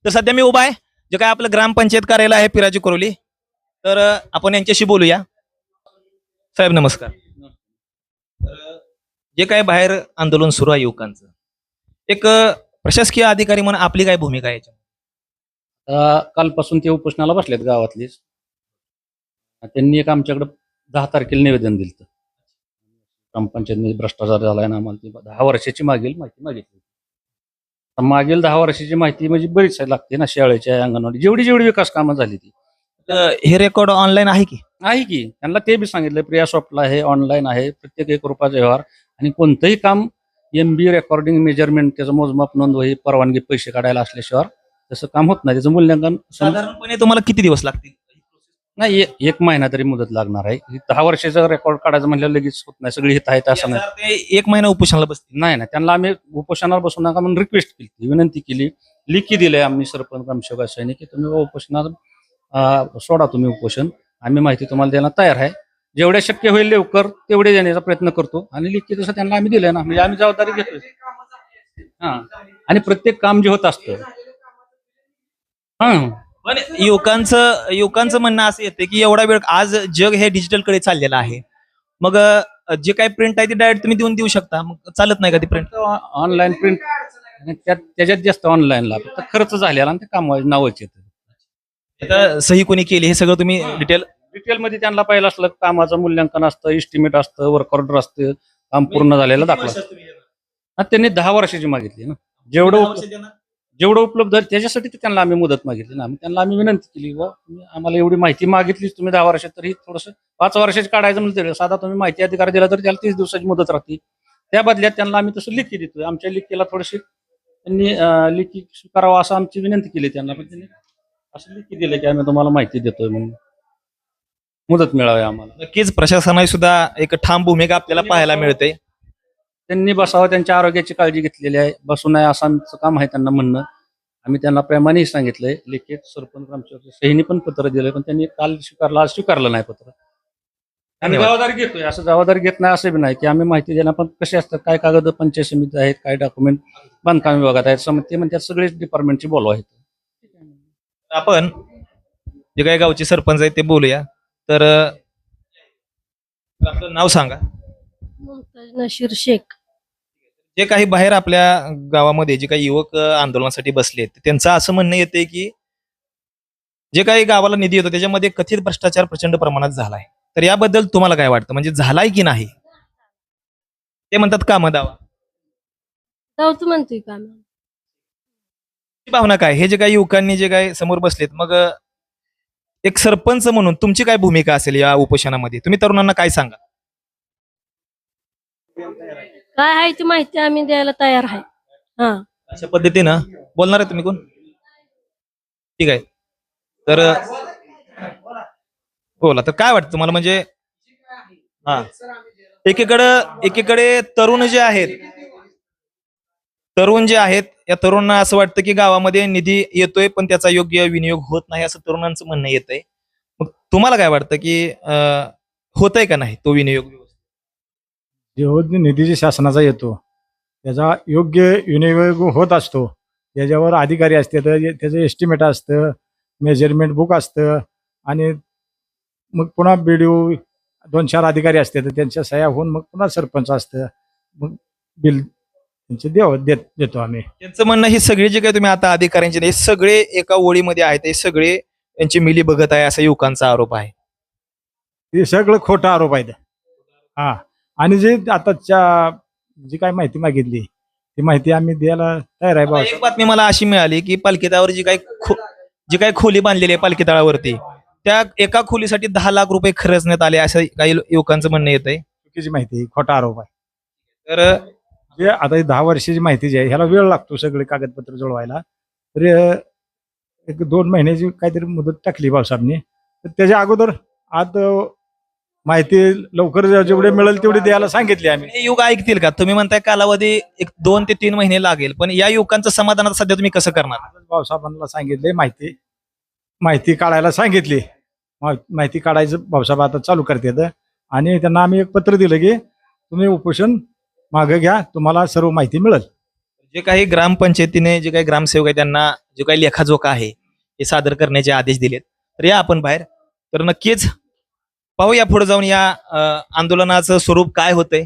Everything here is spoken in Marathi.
तर सध्या मी उभा आहे जे काय आपलं ग्रामपंचायत कार्यालय आहे पिराची कोरोली. तर आपण यांच्याशी बोलूया. साहेब नमस्कार. जे काय बाहेर आंदोलन सुरू आहे युवकांचं, एक प्रशासकीय अधिकारी म्हणून आपली काय भूमिका आहे याच्यात? कालपासून ते उपोषणाला बसलेत गावातलीच. त्यांनी एक आमच्याकडे 10 तारखेला निवेदन दिलं. ग्रामपंचायतमध्ये भ्रष्टाचार झालाय ना, आम्हाला ती 10 वर्षाची मागील माहिती मागितली. तर मागील 10 वर्षाची माहिती म्हणजे बरीच लागते ना, शाळेच्या अंगणवाडी जेवढी विकास कामं झाली ती हे रेकॉर्ड ऑनलाईन आहे की? आहे की. त्यांना ते बी सांगितलं प्रिया सॉफ्टला आहे, ऑनलाईन आहे, प्रत्येक 1 रुपयाचा व्यवहार आणि कोणतंही काम MB रेकॉर्डिंग मेजरमेंट त्याचं मोजमाप नोंदवही परवानगी पैसे काढायला असल्याशिवाय तसं काम होत नाही. त्याचं मूल्यांकन साधारणपणे तुम्हाला किती दिवस लागतील? नाही, 1 महिना तरी मुदत लागणार आहे. 10 वर्षाचा रेकॉर्ड काढायचं म्हणलं लगेच होत नाही. सगळी हित आहेत असं नाही. ते 1 महिना उपोषणाला बसतील? नाही त्यांना आम्ही उपोषणाला बसू नका म्हणून रिक्वेस्ट केली, विनंती केली, लिखी दिलंय आम्ही सरपंच ग्रामसेवक अशाने की तुम्ही उपोषणात सोडा, तुम्ही उपोषण, आम्ही माहिती तुम्हाला द्यायला तयार आहे. जेवढ्या शक्य होईल लवकर तेवढे देण्याचा प्रयत्न करतो आणि लिखी तसं त्यांना आम्ही दिलंय ना, म्हणजे आम्ही जबाबदारी घेतोय. हा, आणि प्रत्येक काम जे होत असतं पण युवकांचं म्हणणं असं येते की एवढा वेळ आज जग हे डिजिटल कडे चाललेलं आहे. मग जे काही प्रिंट आहे ती डायरेक्ट तुम्ही देऊन देऊ शकता, मग चालत नाही का ती प्रिंट? ऑनलाईन प्रिंट त्याच्यात जास्त ऑनलाईनला फक्त खर्च झालेला आणि ते काम नावच येतं. आता सही कोणी केली हे सगळं तुम्ही डिटेलमध्ये त्यांना पाहिलं असलं कामाचं मूल्यांकन असतं, एस्टिमेट असतं, वर्क ऑर्डर असतं, काम पूर्ण झालेलं दाखला. त्यांनी 10 वर्षाची मागितली ना, जेवढं उपलब्ध आहे त्याच्यासाठी त्यांना आम्ही मुदत मागितली ना. त्यांना आम्ही विनंती केली, व आम्हाला एवढी माहिती मागितलीच तुम्ही 10 वर्षात, तरी थोडंसं 5 वर्षाची काढायचं म्हणजे साधा तुम्ही माहिती अधिकार दिला तर त्याला 30 दिवसाची मुदत राहते. त्या बदल्यात त्यांना आम्ही तसं लिखी देतोय. आमच्या लिखीला थोडीशी त्यांनी लिखी स्वीकारावं असं आमची विनंती केली त्यांना, पण त्यांनी असं लिखी दिलं की आम्ही तुम्हाला माहिती देतोय म्हणून मुदत मिळावी आम्हाला. नक्कीच प्रशासनाने सुद्धा एक ठाम भूमिका आपल्याला पाहायला मिळते. त्यांनी बसावं, त्यांच्या आरोग्याची काळजी घेतलेली आहे, बसू नये असं आमचं काम आहे त्यांना म्हणणं. आम्ही त्यांना प्रेमानेही सांगितलंय, लिखित सरपंच ग्रामसेवक सहीने पण पत्र दिलंय, पण त्यांनी काल स्वीकारलं, आज स्वीकारलं नाही पत्र. आम्ही जबाबदारी घेतोय, असं जबाबदारी घेत नाही असं बी नाही की आम्ही माहिती देणार, पण कसे असतात काय कागद पंचायत समिती आहेत, काय डॉक्युमेंट बांधकाम विभागात आहेत, समिती म्हणतात सगळेच डिपार्टमेंटची बोलव आहेत. आपण जे काही गावचे सरपंच आहेत ते बोलूया. तर आपलं नाव सांगा. मुमताज नशीर शेख. जे काही बाहेर आपल्या गावामध्ये जे काही युवक आंदोलनासाठी बसलेत त्यांचं असं म्हणणं येते की जे काही गावाला निधी येतो त्याच्यामध्ये कथित भ्रष्टाचार प्रचंड प्रमाणात झालाय. तर याबद्दल तुम्हाला काय वाटतं, म्हणजे झालाय की नाही? ते म्हणतात काम दावा. जाऊच म्हणतोय का आम्ही? भावना काय, हे जे काही युवकांनी जे काही समोर बसलेत, मग एक सरपंच म्हणून तुमची काय भूमिका असेल या उपोषणामध्ये? तुम्ही तरुणांना काय सांगा? काय आहे ती माहिती आम्ही द्यायला तयार आहे. हा, अशा पद्धतीनं बोलणार आहे तुम्ही कोण? ठीक आहे, तर बोला. तर काय वाटतं तुम्हाला, म्हणजे हा, एकीकडे तरुण जे आहेत या तरुणांना असं वाटतं की गावामध्ये निधी येतोय पण त्याचा योग्य विनियोग होत नाही असं तरुणांचं म्हणणं येतंय. मग तुम्हाला काय वाटतं की होतंय का नाही तो विनियोग? जो निधी जी शासनाचा येतो त्याचा योग्य विनियोग होत असतो. त्याच्यावर अधिकारी असते, तर त्याचं एस्टिमेट असतं, मेजरमेंट बुक असतं आणि मग पुन्हा BDO 2-4 अधिकारी असते, तर त्यांच्या सह्या होऊन मग पुन्हा सरपंच असतं, मग बिल त्यांचे देतो आम्ही. त्यांचं म्हणणं हे सगळे जे काही तुम्ही आता अधिकाऱ्यांचे हे सगळे एका ओळीमध्ये आहेत, हे सगळे यांची मिली बघत आहे असा युवकांचा आरोप आहे. हे सगळं खोटा आरोप आहे. हा, आणि जे आताच्या जी काय माहिती मागितली ती माहिती आम्ही द्यायला तयार आहे. एक बातमी मला अशी मिळाली की पालखी तळावर जी काही खोली बांधलेली आहे पालखी तळावरती, त्या एका खोलीसाठी 10 लाख रुपये खर्चण्यात आले असं काही युवकांचं म्हणणं येत आहे. चुकीची माहिती, खोटा आरोप आहे. तर जे आता 10 वर्षाची माहिती जी आहे ह्याला वेळ लागतो सगळे कागदपत्र जुळवायला. तर 1-2 महिन्याची काहीतरी मुदत टाकली भाऊसाहेबांनी, तर त्याच्या अगोदर आज माहिती लवकर जेवढे मिळेल तेवढे द्यायला सांगितले आम्ही. हे युग ऐकतील का? तुम्ही म्हणताय कालावधी 2 ते 3 महिने लागेल, पण या युवकांचं समाधान आता सध्या तुम्ही कसं करणार? भाऊसाहेबांना सांगितले, माहिती काढायला सांगितली. माहिती काढायचं भाऊसाहेब आता चालू करतात आणि त्यांना आम्ही एक पत्र दिलं की तुम्ही उपोषण मागे घ्या, तुम्हाला सर्व माहिती मिळेल. जे काही ग्रामपंचायतीने जे काही ग्रामसेवक आहे त्यांना जो काही लेखाजोखा आहे हे सादर करण्याचे आदेश दिलेत. तर या आपण बाहेर, तर नक्कीच पाहूया पुढे जाऊन या आंदोलनाचं स्वरूप काय होतंय